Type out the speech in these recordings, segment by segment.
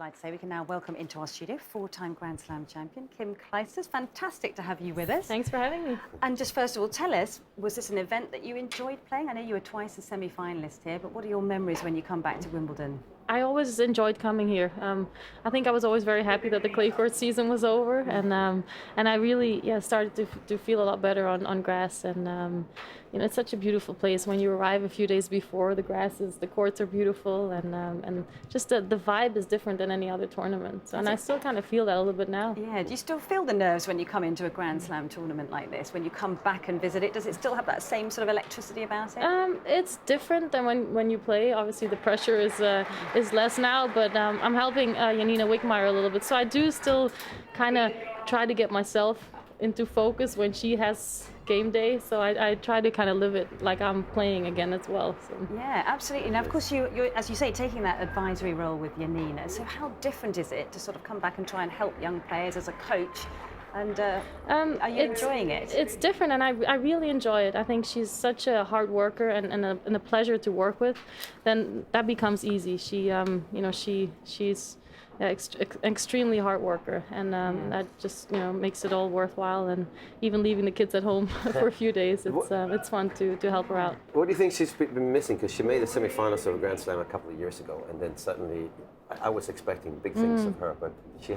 delighted to say we can now welcome into our studio four-time Grand Slam champion, Kim Clijsters. Fantastic to have you with us. Thanks for having me. And just first of all, tell us, was this an event that you enjoyed playing? I know you were twice a semi-finalist here, but what are your memories when you come back to Wimbledon? I always enjoyed coming here. I think I was always very happy that the clay court season was over, and I really started to feel a lot better on grass. And it's such a beautiful place. When you arrive a few days before, the courts are beautiful, and just the vibe is different than any other tournament. So, and I still kind of feel that a little bit now. Yeah. Do you still feel the nerves when you come into a Grand Slam tournament like this? When you come back and visit it, does it still have that same sort of electricity about it? It's different than when you play. Obviously, the pressure is less now, but I'm helping Janina Wickmeyer a little bit. So I do still kind of try to get myself into focus when she has game day. So I try to kind of live it like I'm playing again as well. So. Yeah, absolutely. Now, of course, you're, as you say, taking that advisory role with Janina. So how different is it to sort of come back and try and help young players as a coach? And are you enjoying it? It's different, and I really enjoy it. I think she's such a hard worker and a pleasure to work with. Then that becomes easy. She's extremely hard worker, and that just makes it all worthwhile. And even leaving the kids at home for a few days, it's fun to help her out. What do you think she's been missing? Because she made the semi-finals of a Grand Slam a couple of years ago, and then suddenly I was expecting big things of her, but she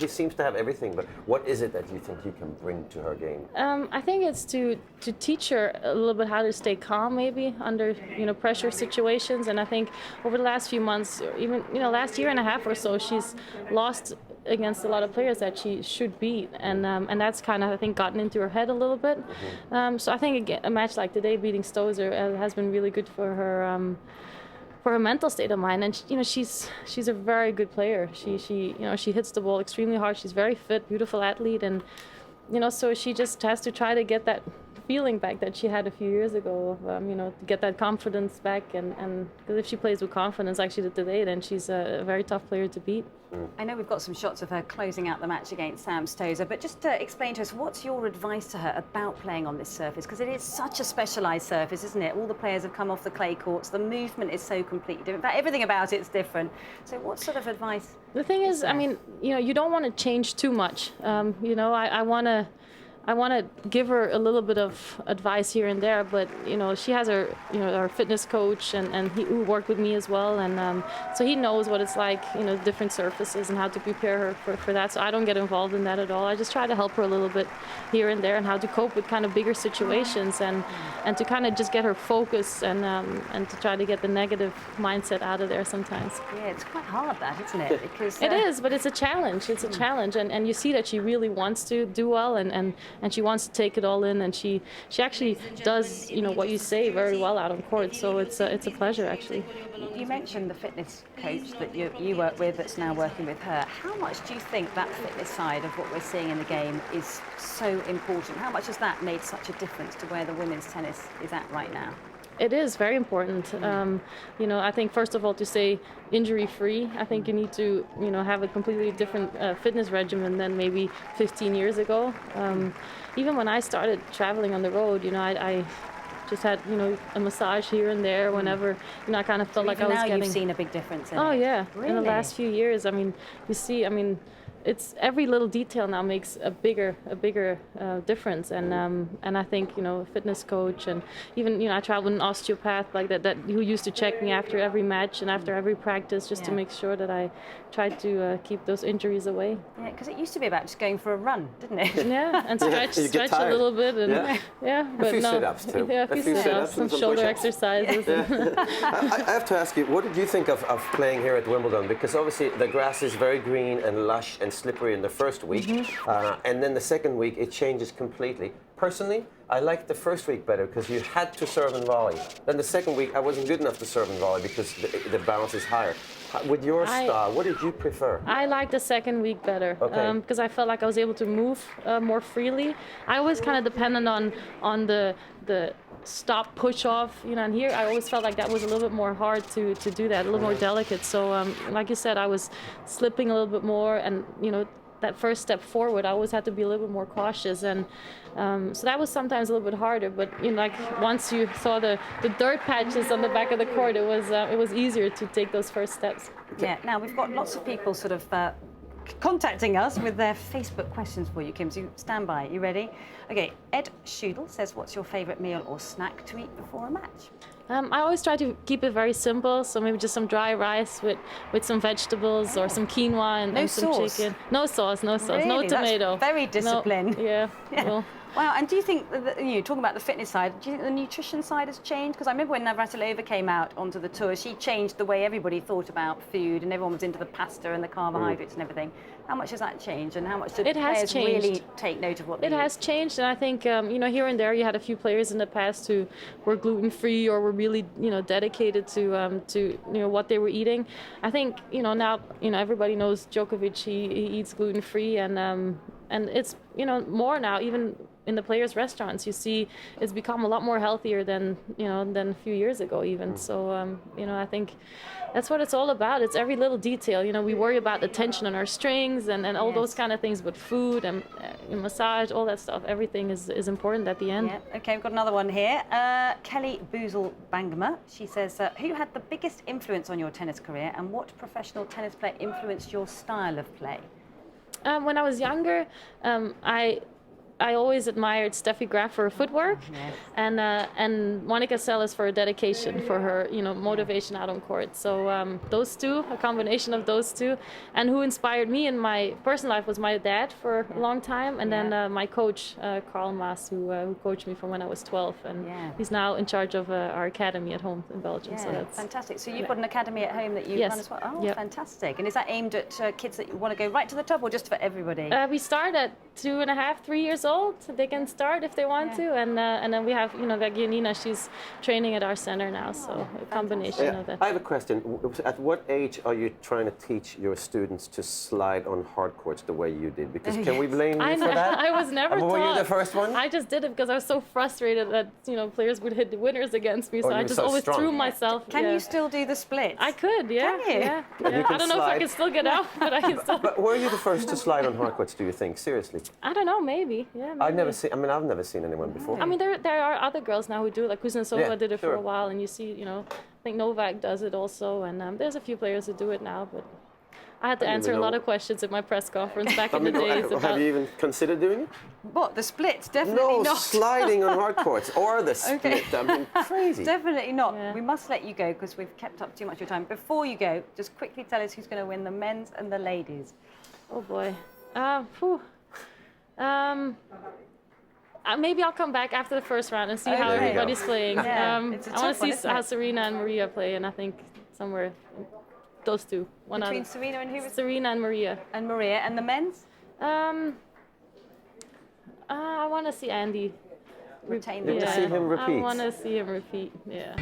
seems to have everything. But what is it that you think you can bring to her game? I think it's to teach her a little bit how to stay calm, maybe under pressure situations. And I think over the last few months, even last year and a half or so, she's lost against a lot of players that she should beat, and that's kind of, I think, gotten into her head a little bit. So I think a match like today, beating Stozer, has been really good for her. For her mental state of mind, and she's a very good player. She hits the ball extremely hard. She's very fit, beautiful athlete, and so she just has to try to get that feeling back that she had a few years ago of to get that confidence back, and because if she plays with confidence like she did today, then she's a very tough player to beat. I know we've got some shots of her closing out the match against Sam Stosur, but just to explain to us, what's your advice to her about playing on this surface? Because it is such a specialised surface, isn't it? All the players have come off the clay courts. The movement is so completely different. In fact, everything about it's different. So what sort of advice? The thing is, I mean, you don't want to change too much. I want to give her a little bit of advice here and there, but she has her fitness coach, and who worked with me as well, and so he knows what it's like, different surfaces and how to prepare her for that. So I don't get involved in that at all. I just try to help her a little bit here and there, and how to cope with kind of bigger situations, and to kind of just get her focus, and to try to get the negative mindset out of there sometimes. Yeah, it's quite hard, that, isn't it? Because it is, but it's a challenge. It's a challenge, and you see that she really wants to do well, and she wants to take it all in, and she actually does what you say very well out on court. So it's a pleasure, actually. You mentioned the fitness coach that you work with that's now working with her. How much do you think that fitness side of what we're seeing in the game is so important? How much has that made such a difference to where the women's tennis is at right now? It is very important. I think first of all, to stay injury-free, I think you need to have a completely different fitness regimen than maybe 15 years ago. Even when I started traveling on the road, I just had a massage here and there whenever I kind of felt like I was getting. Now you've seen a big difference in it. Yeah, really? In the last few years. I mean, you see, it's every little detail now makes a bigger difference, and I think a fitness coach, and even I traveled with an osteopath like that who used to check me after every match and after every practice, just to make sure that I tried to keep those injuries away. Yeah, because it used to be about just going for a run, didn't it? Yeah, and stretch a little bit, and but a few no, sit-ups too. Yeah, a few sit-ups, some shoulder exercises. I have to ask you, what did you think of playing here at Wimbledon? Because obviously the grass is very green and lush and slippery in the first week, and then the second week it changes completely. Personally, I liked the first week better because you had to serve and volley. Then the second week I wasn't good enough to serve and volley because the balance is higher. With your style, what did you prefer? I liked the second week better, because I felt like I was able to move more freely. I was kind of dependent on the stop push off, and here I always felt like that was a little bit more hard to do that, a little more delicate. So like you said, I was slipping a little bit more, and that first step forward, I always had to be a little bit more cautious, and so that was sometimes a little bit harder. But like once you saw the dirt patches on the back of the court, it was easier to take those first steps. Yeah. Now we've got lots of people sort of contacting us with their Facebook questions for you, Kim. So you stand by. You ready? Okay. Ed Schudel says, "What's your favourite meal or snack to eat before a match?" I always try to keep it very simple, so maybe just some dry rice with some vegetables or some quinoa and some chicken. No sauce, no sauce, Really? no tomato. That's very disciplined. No, yeah. Well, wow, and do you think, talking about the fitness side, do you think the nutrition side has changed? Because I remember when Navratilova came out onto the tour, she changed the way everybody thought about food, and everyone was into the pasta and the carbohydrates and everything. How much has that changed, and how much did players really take note of what they eat? It has changed, and I think, here and there you had a few players in the past who were gluten-free or were really, dedicated to what they were eating. I think, now, everybody knows Djokovic, he eats gluten-free, and it's, more now, even in the players' restaurants, you see it's become a lot more healthier than a few years ago even. So, I think that's what it's all about. It's every little detail. We worry about the tension on our strings and all those kind of things, but food and massage, all that stuff, everything is important at the end. Yeah. Okay, we've got another one here. Kelly Boozle Bangama. She says, who had the biggest influence on your tennis career, and what professional tennis player influenced your style of play? When I was younger, I always admired Steffi Graf for her footwork, and Monica Seles for her dedication, for her motivation out on court. So those two, a combination of those two, and who inspired me in my personal life was my dad for a long time, and then my coach Carl Maas, who coached me from when I was 12, and he's now in charge of our academy at home in Belgium. Yeah, so that's fantastic. So you've got an academy at home that you run as well. Oh, fantastic! And is that aimed at kids that want to go right to the top, or just for everybody? We start at 2.5, 3 years old. They can start if they want to, and then we have Janina, she's training at our center now, so a combination of that. I have a question. At what age are you trying to teach your students to slide on hard courts the way you did? Because can we blame you for that? I was never taught. Were you the first one? I just did it because I was so frustrated that players would hit the winners against me, so I just always threw myself. Can you still do the splits? I could, yeah. Can you? Yeah. I don't know if I can still get out, but I can still. But were you the first to slide on hard courts, do you think? Seriously? I don't know, maybe. Yeah. Maybe. I've never seen anyone before. I mean, there are other girls now who do it, like Kuznetsova did it for a while, and you see, I think Novak does it also, and there's a few players who do it now, but I had to answer a lot of questions at my press conference back in the days. Have you even considered doing it? What, the splits? Definitely not. No, sliding on hard courts, or the split. I mean, crazy. Definitely not. Yeah. We must let you go because we've kept up too much of your time. Before you go, just quickly tell us who's going to win the men's and the ladies. Oh boy. Maybe I'll come back after the first round and see how everybody's playing. Yeah, I want to see how Serena and Maria play, and I think somewhere those two. Between Serena and who? Serena and Maria. And Maria. And the men's? I want to see Andy retain the the see him repeat. I want to see him repeat, yeah.